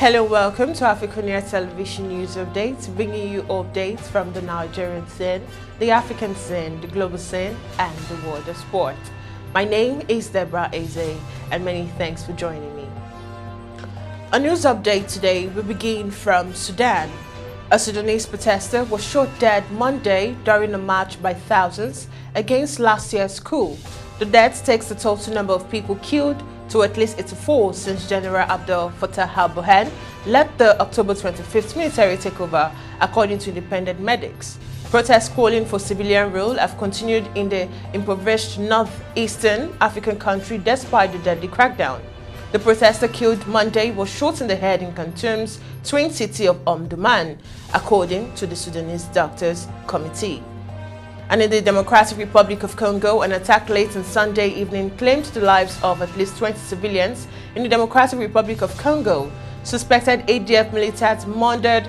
Hello, welcome to AFRICUNIA television news updates, bringing you updates from the Nigerian scene, the African scene, the global scene, and the world of sport. My name is Deborah Ezeh, and many thanks for joining me. A news update today will begin from Sudan. A Sudanese protester was shot dead Monday during a march by thousands against last year's coup. The death takes the total number of people killed to at least 84 since General Abdel Fattah al-Burhan led the October 25th military takeover, according to independent medics. Protests calling for civilian rule have continued in the impoverished northeastern African country despite the deadly crackdown. The protester killed Monday was shot in the head in Khartoum's twin city of Omdurman, according to the Sudanese Doctors Committee. And in the Democratic Republic of Congo, an attack late on Sunday evening claimed the lives of at least 20 civilians in the Democratic Republic of Congo. Suspected ADF militants murdered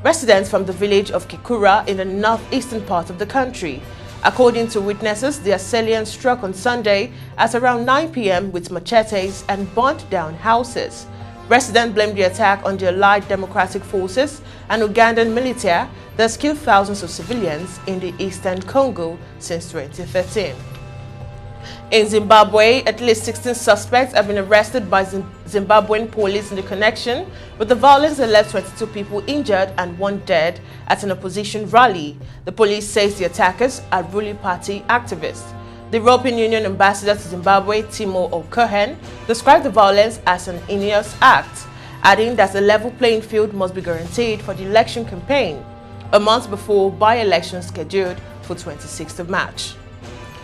residents from the village of Kikura in the northeastern part of the country. According to witnesses, the assailants struck on Sunday at around 9 p.m. with machetes and burnt down houses. Residents blamed the attack on the Allied Democratic Forces and Ugandan military that has killed thousands of civilians in the eastern Congo since 2013. In Zimbabwe, at least 16 suspects have been arrested by Zimbabwean police in the connection with the violence that left 22 people injured and one dead at an opposition rally. The police says the attackers are ruling party activists. The European Union ambassador to Zimbabwe, Timo O'Cohen, described the violence as an heinous act, adding that a level playing field must be guaranteed for the election campaign, a month before by-elections scheduled for 26th of March.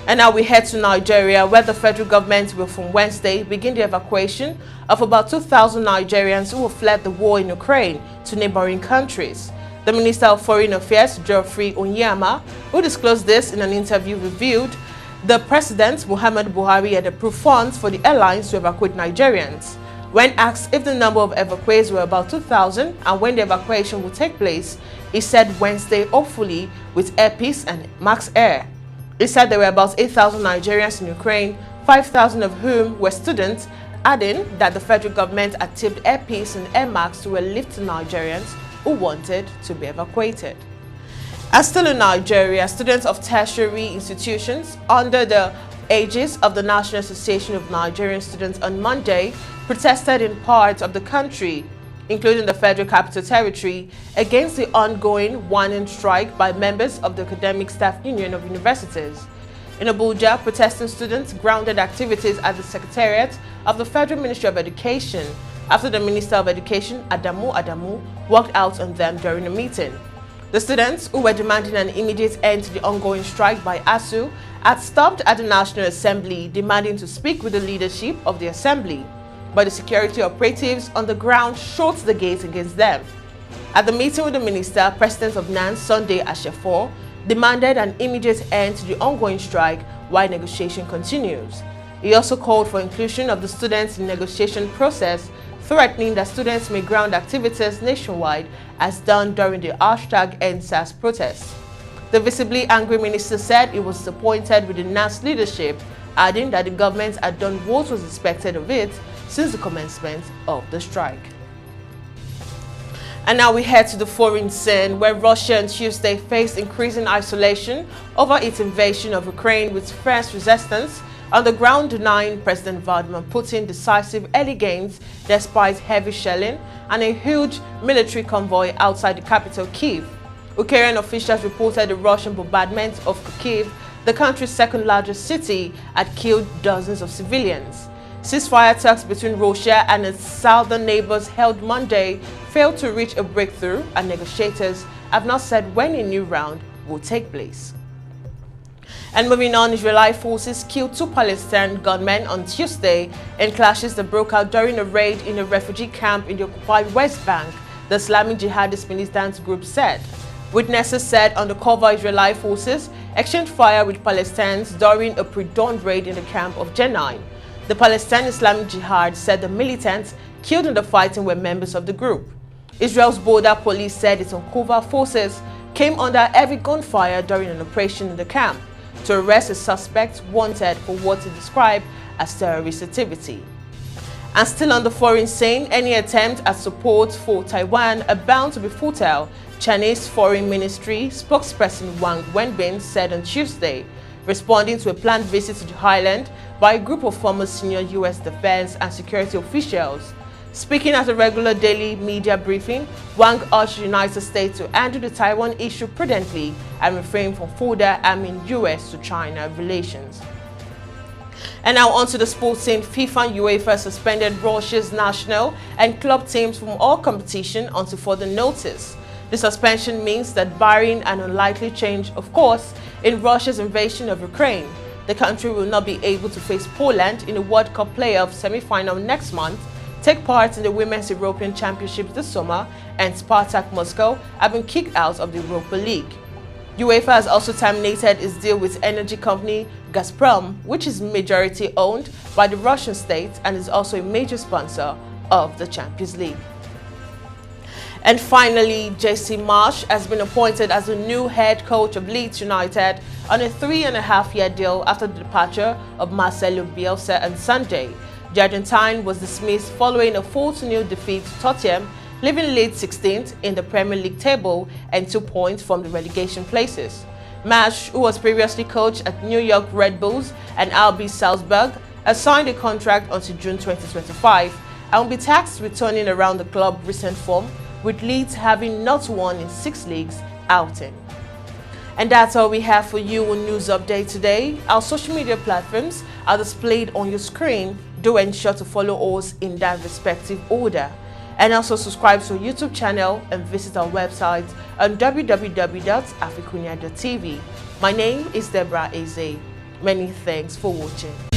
And now we head to Nigeria, where the federal government will from Wednesday begin the evacuation of about 2,000 Nigerians who have fled the war in Ukraine to neighboring countries. The Minister of Foreign Affairs, Geoffrey Onyema, who disclosed this in an interview, revealed the President, Muhammad Buhari, had approved funds for the airlines to evacuate Nigerians. When asked if the number of evacuees were about 2,000 and when the evacuation would take place, he said Wednesday, hopefully with Air Peace and Max Air. He said there were about 8,000 Nigerians in Ukraine, 5,000 of whom were students, adding that the federal government had tipped Air Peace and Air Max to airlift Nigerians who wanted to be evacuated. And still in Nigeria, students of tertiary institutions under the aegis of the National Association of Nigerian Students on Monday protested in parts of the country, including the Federal Capital Territory, against the ongoing one-in strike by members of the Academic Staff Union of Universities. In Abuja, protesting students grounded activities at the Secretariat of the Federal Ministry of Education after the Minister of Education, Adamu, walked out on them during a meeting. The students, who were demanding an immediate end to the ongoing strike by ASUU, had stopped at the National Assembly demanding to speak with the leadership of the Assembly, but the security operatives on the ground shut the gates against them. At the meeting with the minister, President of NAN, Sunday Ashafor, demanded an immediate end to the ongoing strike while negotiation continues. He also called for inclusion of the students in the negotiation process, threatening that students may ground activities nationwide as done during the #EndSARS protests. The visibly angry minister said he was disappointed with the NAS leadership, adding that the government had done what was expected of it since the commencement of the strike. And now we head to the foreign scene, where Russia on Tuesday faced increasing isolation over its invasion of Ukraine, with fierce resistance on the ground denying President Vladimir Putin decisive early gains despite heavy shelling and a huge military convoy outside the capital Kyiv. Ukrainian officials reported the Russian bombardment of Kyiv, the country's second-largest city, had killed dozens of civilians. Ceasefire talks between Russia and its southern neighbors held Monday failed to reach a breakthrough, and negotiators have not said when a new round will take place. And moving on, Israeli forces killed 2 Palestinian gunmen on Tuesday in clashes that broke out during a raid in a refugee camp in the occupied West Bank, the Islamic Jihadist militant group said. Witnesses said undercover Israeli forces exchanged fire with Palestinians during a pre-dawn raid in the camp of Jenin. The Palestinian Islamic Jihad said the militants killed in the fighting were members of the group. Israel's border police said its undercover forces came under heavy gunfire during an operation in the camp to arrest a suspect wanted for what he described as terrorist activity. And still on the foreign scene, any attempt at support for Taiwan are bound to be futile, Chinese Foreign Ministry spokesperson Wang Wenbin said on Tuesday, responding to a planned visit to the island by a group of former senior U.S. defense and security officials. Speaking at a regular daily media briefing, Wang urged the United States to handle the Taiwan issue prudently and refrain from further harming U.S. to China relations. And now on to the sports scene. FIFA and UEFA suspended Russia's national and club teams from all competition until further notice. The suspension means that barring an unlikely change, of course, in Russia's invasion of Ukraine, the country will not be able to face Poland in the World Cup playoff semi-final next month, take part in the Women's European Championships this summer, and Spartak Moscow have been kicked out of the Europa League. UEFA has also terminated its deal with energy company Gazprom, which is majority owned by the Russian state and is also a major sponsor of the Champions League. And finally, Marsch has been appointed as the new head coach of Leeds United on a 3.5-year deal after the departure of Marcelo Bielsa on Sunday. The Argentine was dismissed following a 4-0 defeat to Tottenham, leaving Leeds 16th in the Premier League table and 2 points from the relegation places. Marsch, who was previously coached at New York Red Bulls and RB Salzburg, has signed a contract until June 2025 and will be tasked with turning around the club's recent form, with Leeds having not won in 6 leagues outing. And that's all we have for you on News Update today. Our social media platforms are displayed on your screen. Do ensure to follow us in that respective order. And also subscribe to our YouTube channel and visit our website on www.africunia TV. My name is Deborah Ezeh. Many thanks for watching.